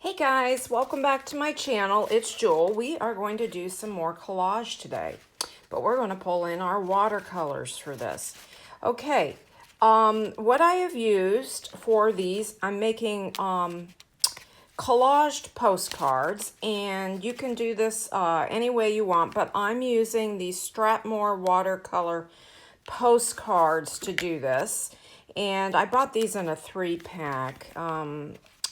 Hey guys, welcome back to my channel. It's Jewel. We are going to do some more collage today, but we're going to pull in our watercolors for this. Okay, what I have used for these, I'm making collaged postcards, and you can do this any way you want, but I'm using these Strathmore watercolor postcards to do this. And I bought these in a 3-pack.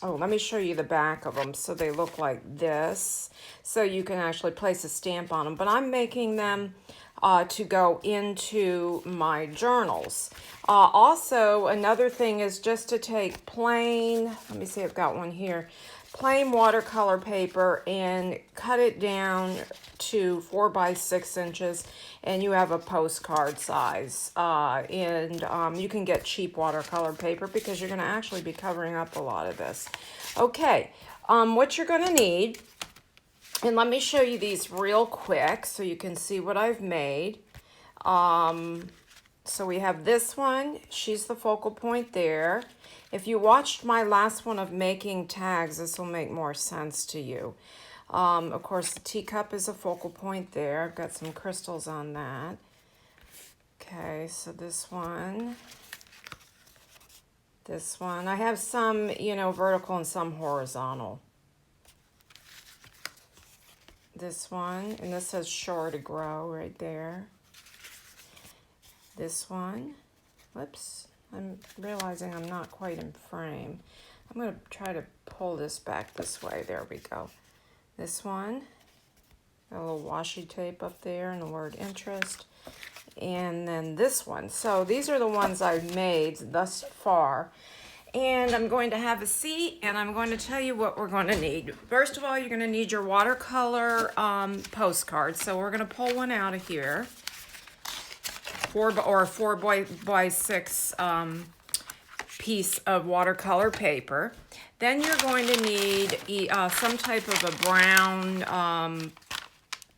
Oh, let me show you the back of them. So they look like this. So you can actually place a stamp on them. But I'm making them to go into my journals. Also, another thing is just to take plain, let me see, I've got one here, plain watercolor paper and cut it down to 4 by 6 inches, and you have a postcard size. You can get cheap watercolor paper because you're going to actually be covering up a lot of this. Okay, what you're going to need, and let me show you these real quick so you can see what I've made. So we have this one. She's the focal point there. If you watched my last one of making tags, this will make more sense to you. Of course, the teacup is a focal point there. I've got some crystals on that. Okay, so this one. I have some, vertical and some horizontal. This one, and this says sure to grow right there. This one, whoops, I'm realizing I'm not quite in frame. I'm going to try to pull this back this way. There we go. This one, got a little washi tape up there and the word interest. And then this one. So these are the ones I've made thus far. And I'm going to have a seat and I'm going to tell you what we're going to need. First of all, you're going to need your watercolor postcards. So we're going to pull one out of here. 4 by 6 piece of watercolor paper. Then you're going to need some type of a brown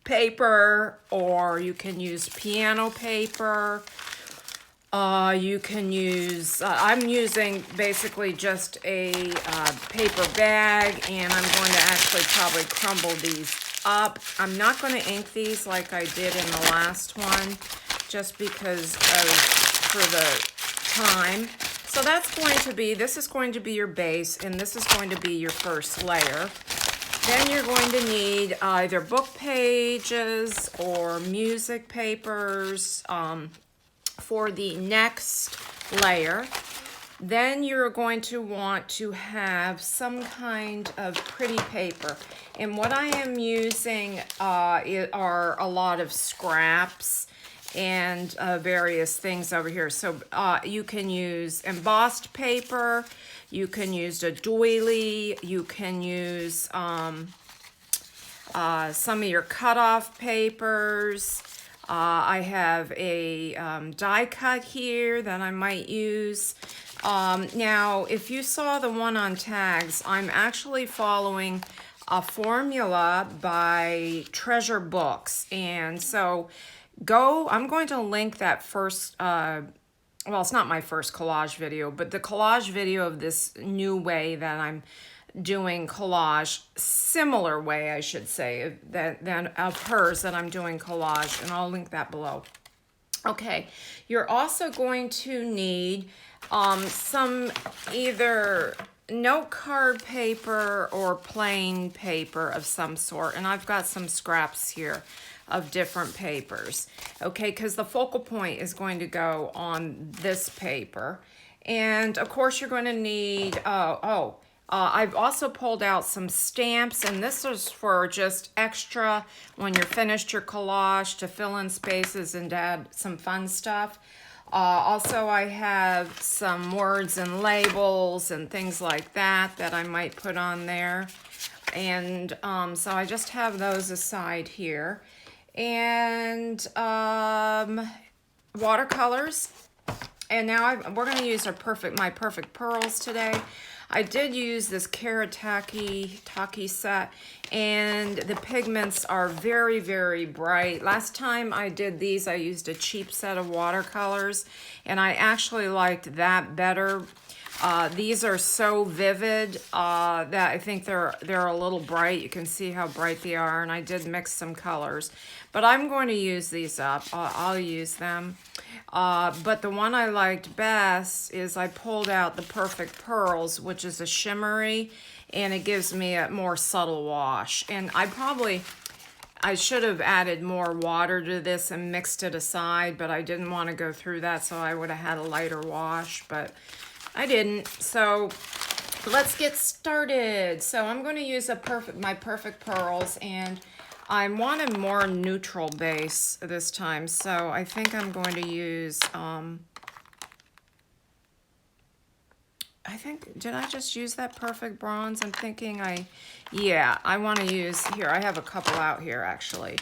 paper, or you can use piano paper. You can use, I'm using basically just a paper bag, and I'm going to actually probably crumble these up. I'm not going to ink these like I did in the last one, just because for the time. So this is going to be your base, and this is going to be your first layer. Then you're going to need either book pages or music papers for the next layer. Then you're going to want to have some kind of pretty paper. And what I am using are a lot of scraps and various things over here. So you can use embossed paper, you can use a doily, you can use some of your cutoff papers. I have a die cut here that I might use. Now, if you saw the one on tags, I'm actually following a formula by Treasure Books. And so I'm going to link that first, well, it's not my first collage video, but the collage video of this new way that I'm doing collage, similar way, I should say, than of hers that I'm doing collage, and I'll link that below. Okay, you're also going to need some either note card paper or plain paper of some sort, and I've got some scraps here of different papers, okay, because the focal point is going to go on this paper. And of course you're going to need, I've also pulled out some stamps, and this is for just extra when you're finished your collage, to fill in spaces and to add some fun stuff. Also, I have some words and labels and things like that I might put on there. And so I just have those aside here. And watercolors. And now we're going to use my perfect pearls today. I did use this Karataki set, and the pigments are very, very bright. Last time I did these, I used a cheap set of watercolors, and I actually liked that better. These are so vivid that I think they're a little bright. You can see how bright they are, and I did mix some colors. But I'm going to use these up. I'll use them. But the one I liked best is I pulled out the Perfect Pearls, which is a shimmery, and it gives me a more subtle wash. And I should have added more water to this and mixed it aside, but I didn't want to go through that, so I would have had a lighter wash, but I didn't. So let's get started. So I'm going to use my Perfect Pearls, and I want a more neutral base this time. So I think I'm going to use, did I just use that Perfect Bronze? I'm thinking yeah, I want to use, here, I have a couple out here actually.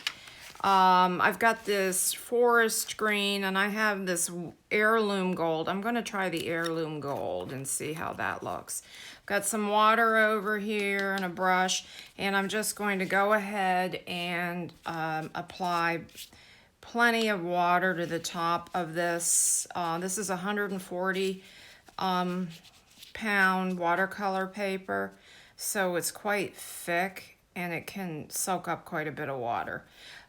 I've got this forest green and I have this heirloom gold. I'm going to try the heirloom gold and see how that looks. Got some water over here and a brush, and I'm just going to go ahead and apply plenty of water to the top of this. This is 140 pound watercolor paper, so it's quite thick and it can soak up quite a bit of water.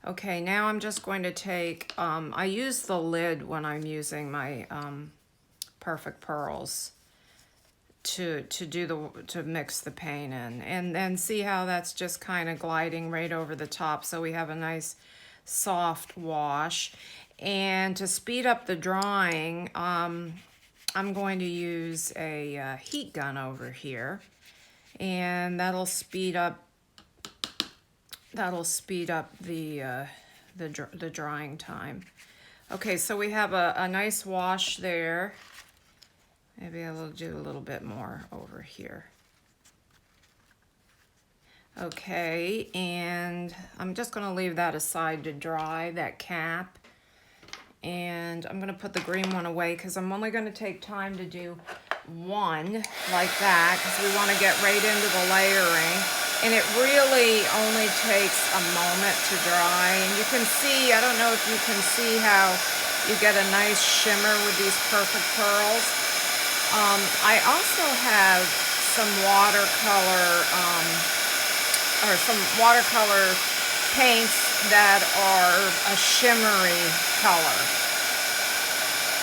Okay, now I'm just going to take, I use the lid when I'm using my Perfect Pearls to mix the paint in, and then see how that's just kind of gliding right over the top, so we have a nice soft wash. And to speed up the drying, I'm going to use a heat gun over here, and that'll speed up the drying time. Okay, so we have a nice wash there. Maybe I'll do a little bit more over here. Okay, and I'm just going to leave that aside to dry, that cap. And I'm going to put the green one away because I'm only going to take time to do one like that, because we want to get right into the layering. And it really only takes a moment to dry. And you can see, I don't know if you can see how you get a nice shimmer with these Perfect Pearls. I also have some watercolor paints that are a shimmery color.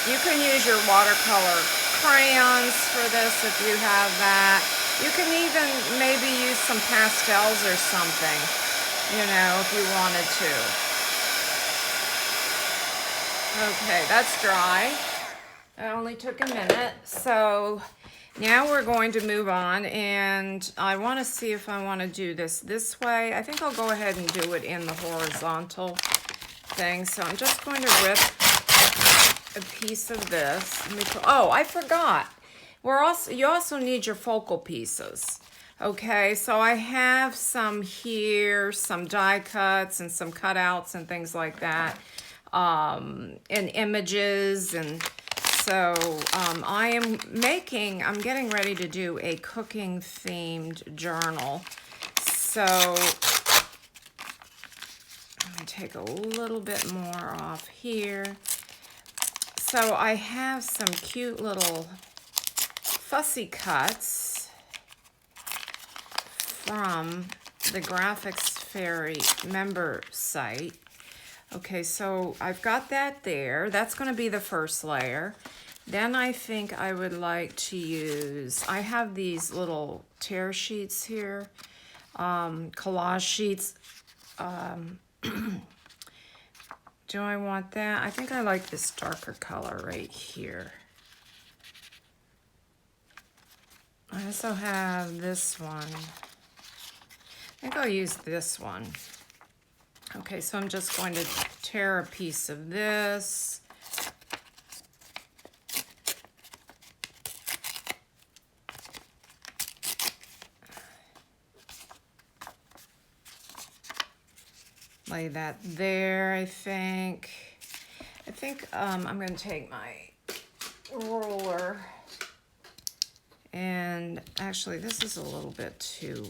You can use your watercolor crayons for this if you have that. You can even maybe use some pastels or something, you know, if you wanted to. Okay, that's dry. It only took a minute. So now we're going to move on, and I want to see if I want to do this way. I think I'll go ahead and do it in the horizontal thing. So I'm just going to rip a piece of this. Oh, I forgot. You also need your focal pieces. Okay, so I have some here, some die cuts and some cutouts and things like that, and images. And so I'm getting ready to do a cooking themed journal. So I'm gonna take a little bit more off here. So I have some cute little fussy cuts from the Graphics Fairy member site. Okay, so I've got that there. That's going to be the first layer. Then I think I would like to use, I have these little tear sheets here, collage sheets. Do I want that? I think I like this darker color right here. I also have this one. I think I'll use this one. Okay, so I'm just going to tear a piece of this. Lay that there, I think. I'm going to take my ruler. And actually, this is a little bit too,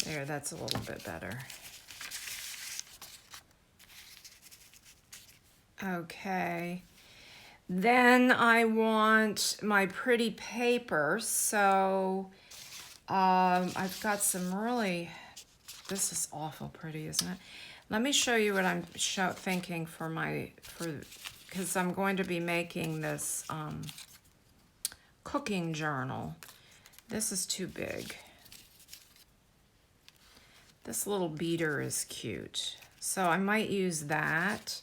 there, that's a little bit better. Okay. Then I want my pretty paper. So I've got some really, this is awful pretty, isn't it? Let me show you what I'm thinking for because I'm going to be making this cooking journal. This is too big. This little beater is cute. So I might use that.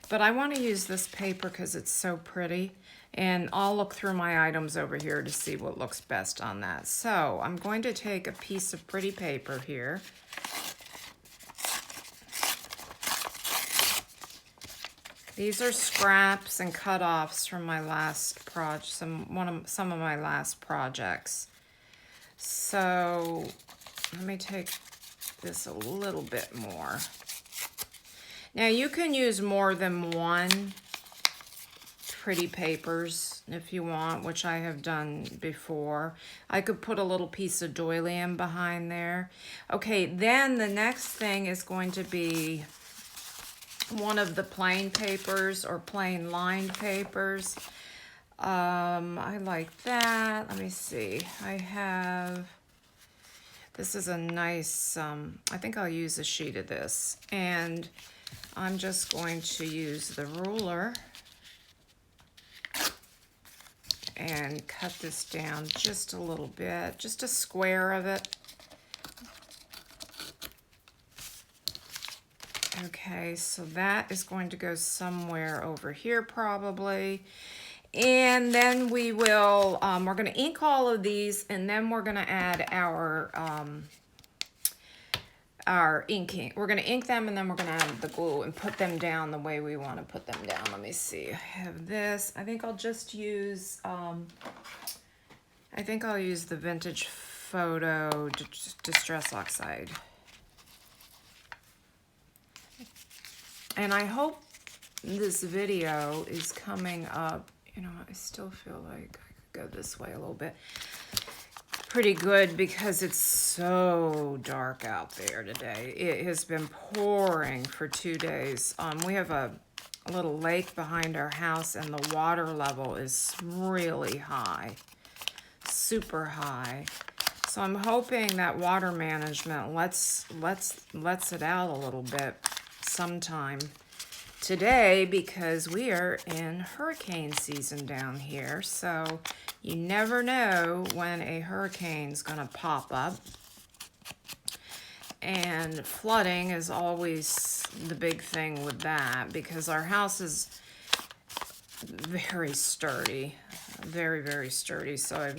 But I want to use this paper because it's so pretty. And I'll look through my items over here to see what looks best on that. So I'm going to take a piece of pretty paper here. These are scraps and cut-offs from my last project, some of my last projects. So let me take this a little bit more. Now you can use more than one pretty papers if you want, which I have done before. I could put a little piece of doilium behind there. Okay, then the next thing is going to be one of the plain papers or plain lined papers. I like that. Let me see. I have, this is a nice, I think I'll use a sheet of this. And I'm just going to use the ruler and cut this down just a little bit, just a square of it. Okay, so that is going to go somewhere over here probably. And then we will, we're going to ink all of these, and then we're going to add our inking. We're going to ink them, and then we're going to add the glue and put them down the way we want to put them down. Let me see. I have this. I think I'll just use, I think I'll use the Vintage Photo Distress Oxide. And I hope this video is coming up. You know, I still feel like I could go this way a little bit. Pretty good because it's so dark out there today. It has been pouring for 2 days. We have a little lake behind our house, and the water level is really high, super high. So I'm hoping that water management lets it out a little bit sometime today, because we are in hurricane season down here. So you never know when a hurricane's gonna pop up. And flooding is always the big thing with that, because our house is very sturdy, very, very sturdy. So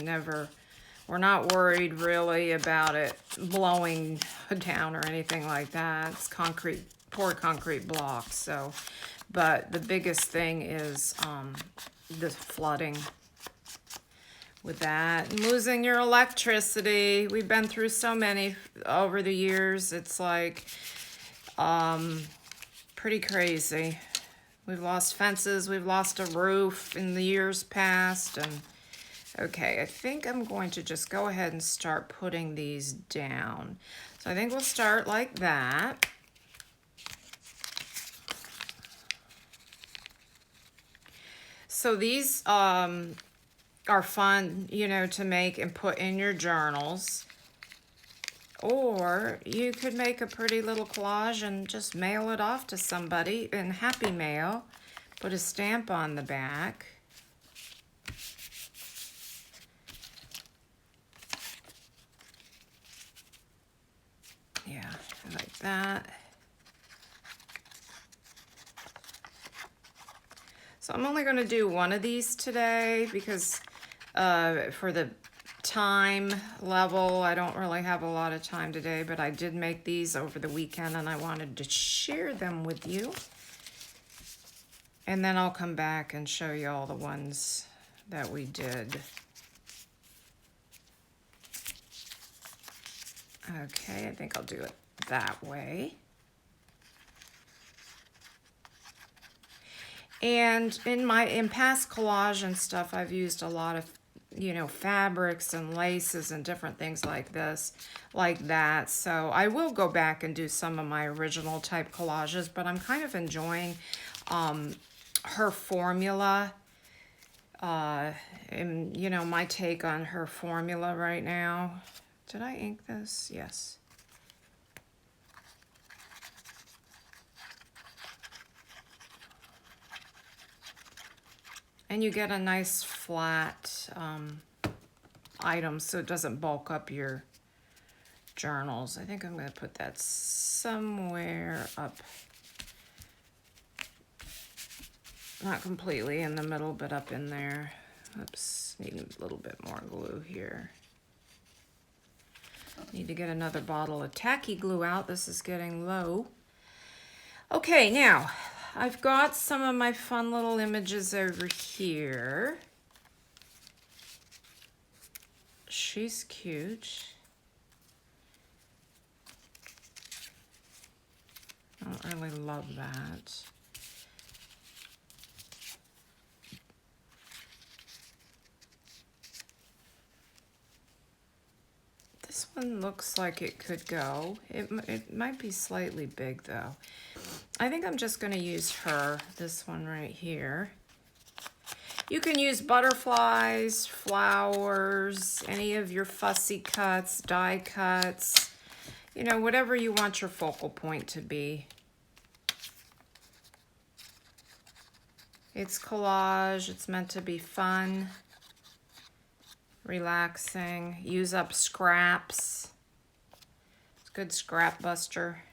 we're not worried really about it blowing down or anything like that. It's concrete, poured concrete blocks. So, but the biggest thing is the flooding with that. And losing your electricity. We've been through so many over the years. It's like pretty crazy. We've lost fences. We've lost a roof in the years past. And okay, I think I'm going to just go ahead and start putting these down. So I think we'll start like that. So these are fun, you know, to make and put in your journals. Or you could make a pretty little collage and just mail it off to somebody in Happy Mail. Put a stamp on the back. Yeah, I like that. So I'm only going to do one of these today because for the time level, I don't really have a lot of time today, but I did make these over the weekend and I wanted to share them with you. And then I'll come back and show you all the ones that we did. Okay, I think I'll do it that way. And in past collage and stuff, I've used a lot of, you know, fabrics and laces and different things like this, like that. So I will go back and do some of my original type collages, but I'm kind of enjoying her formula And you know, my take on her formula right now. Did I ink this? Yes. And you get a nice flat item so it doesn't bulk up your journals. I think I'm going to put that somewhere up. Not completely in the middle, but up in there. Oops, need a little bit more glue here. Need to get another bottle of tacky glue out. This is getting low. Okay, now I've got some of my fun little images over here. She's cute. I don't really love that. This one looks like it could go. It might be slightly big though. I think I'm just going to use her, this one right here. You can use butterflies, flowers, any of your fussy cuts, die cuts, you know, whatever you want your focal point to be. It's collage. It's meant to be fun, relaxing. Use up scraps. It's a good scrap buster.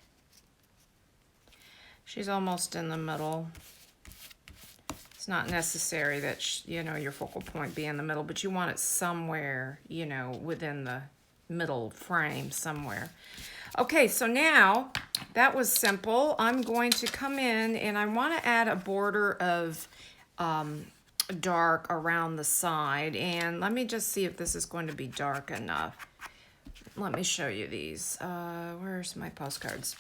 She's almost in the middle. It's not necessary that, you know, your focal point be in the middle, but you want it somewhere, you know, within the middle frame somewhere. Okay, so now that was simple. I'm going to come in and I want to add a border of dark around the side. And let me just see if this is going to be dark enough. Let me show you these. Where's my postcards?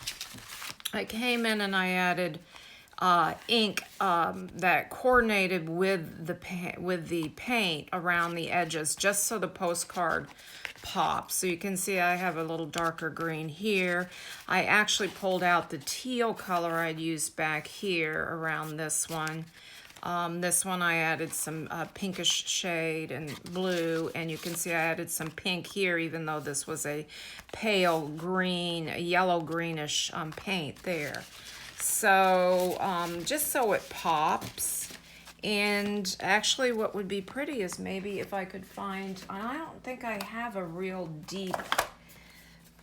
I came in and I added ink that coordinated with the paint around the edges, just so the postcard pops. So you can see I have a little darker green here. I actually pulled out the teal color I'd used back here around this one. This one I added some pinkish shade and blue, and you can see I added some pink here, even though this was a pale green, yellow greenish paint there. So just so it pops. And actually what would be pretty is maybe if I could find, I don't think I have a real deep,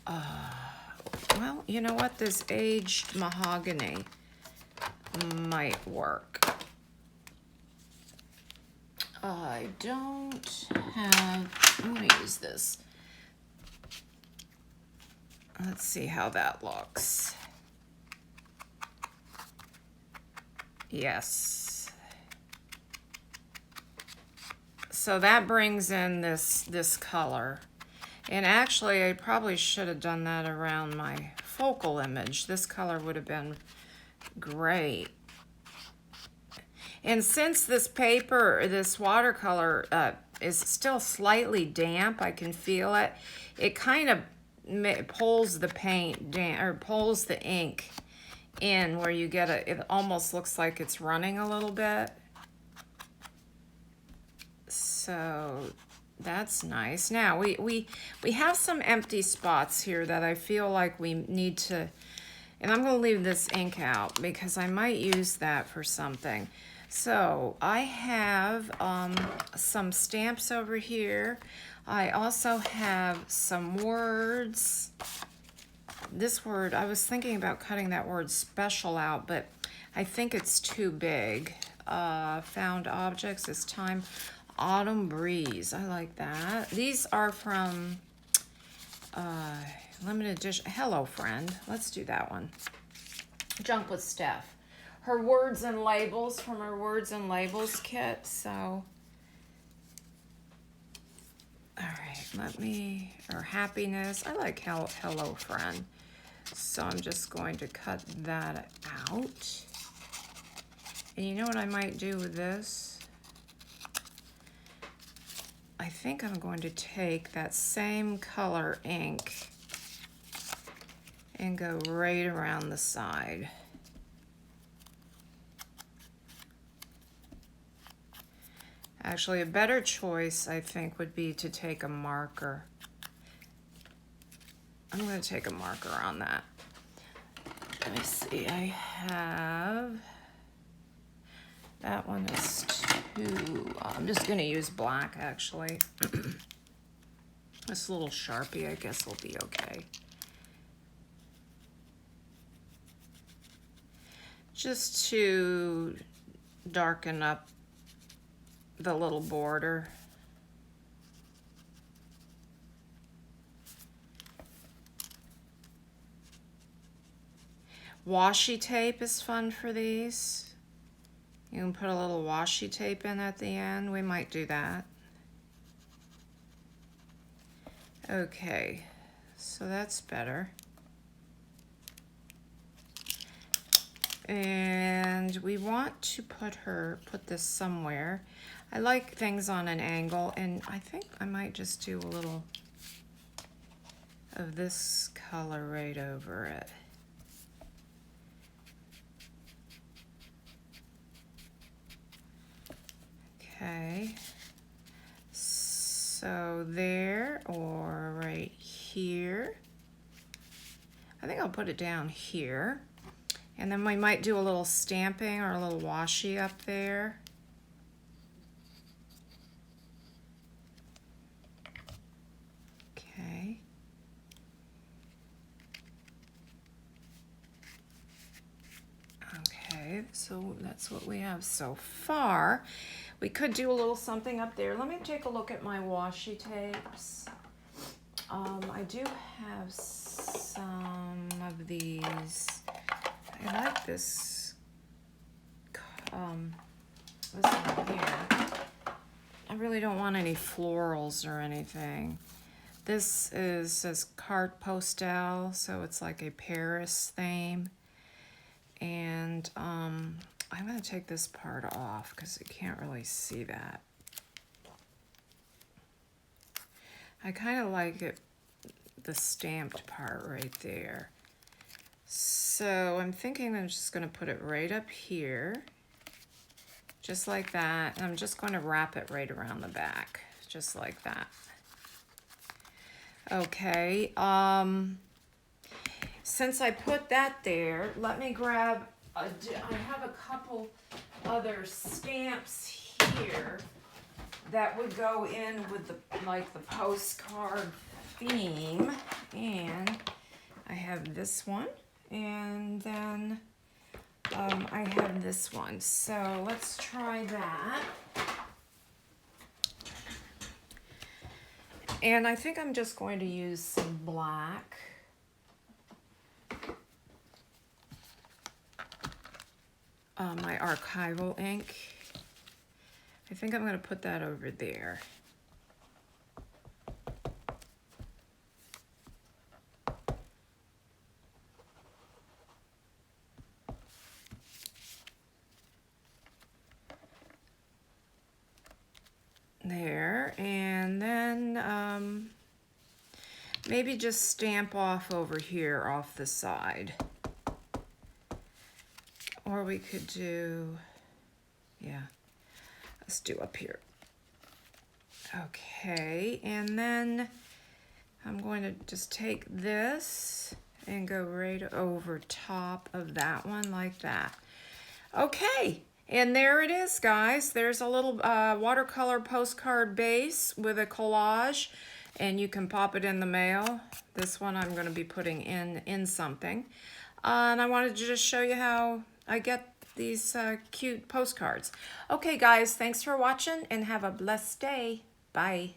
well, you know what, this aged mahogany might work. I don't have, I'm gonna use this. Let's see how that looks. Yes. So that brings in this color. And actually, I probably should have done that around my focal image. This color would have been great. And since this paper, this watercolor is still slightly damp, I can feel it. It kind of pulls the paint down, or pulls the ink in where you get it almost looks like it's running a little bit. So that's nice. Now we have some empty spots here that I feel like we need to, and I'm going to leave this ink out because I might use that for something. So I have some stamps over here. I also have some words. This word, I was thinking about cutting that word special out, but I think it's too big. Found objects this time. Autumn breeze, I like that. These are from limited edition. Hello Friend, let's do that one. Junk with Steph. Her words and labels from her words and labels kit. So, all right, or happiness. I like Hello Friend. So I'm just going to cut that out. And you know what I might do with this? I think I'm going to take that same color ink and go right around the side. Actually, a better choice, I think, would be to take a marker. I'm going to take a marker on that. Let me see, I have, that one is 2. I'm just going to use black, actually. This little Sharpie, I guess, will be okay. Just to darken up the little border. Washi tape is fun for these. You can put a little washi tape in at the end. We might do that. Okay, so that's better. And we want to put this somewhere. I like things on an angle, and I think I might just do a little of this color right over it. Okay, so there or right here. I think I'll put it down here. And then we might do a little stamping or a little washi up there. Okay. Okay, so that's what we have so far. We could do a little something up there. Let me take a look at my washi tapes. I do have some of these. I like this one here. I really don't want any florals or anything. This says carte postale, so it's like a Paris theme. And I'm going to take this part off because you can't really see that. I kind of like it, the stamped part right there. So I'm thinking I'm just going to put it right up here, just like that. And I'm just going to wrap it right around the back, just like that. Okay, since I put that there, let me grab, I have a couple other stamps here that would go in with the postcard theme. And I have this one. And then I have this one. So let's try that. And I think I'm just going to use some black. My archival ink. I think I'm going to put that over there. There, and then maybe just stamp off over here off the side. Or we could do, yeah, let's do up here. Okay, and then I'm going to just take this and go right over top of that one like that. Okay. And there it is, guys. There's a little watercolor postcard base with a collage, and you can pop it in the mail. This one I'm going to be putting in something. And I wanted to just show you how I get these cute postcards. Okay, guys, thanks for watching, and have a blessed day. Bye.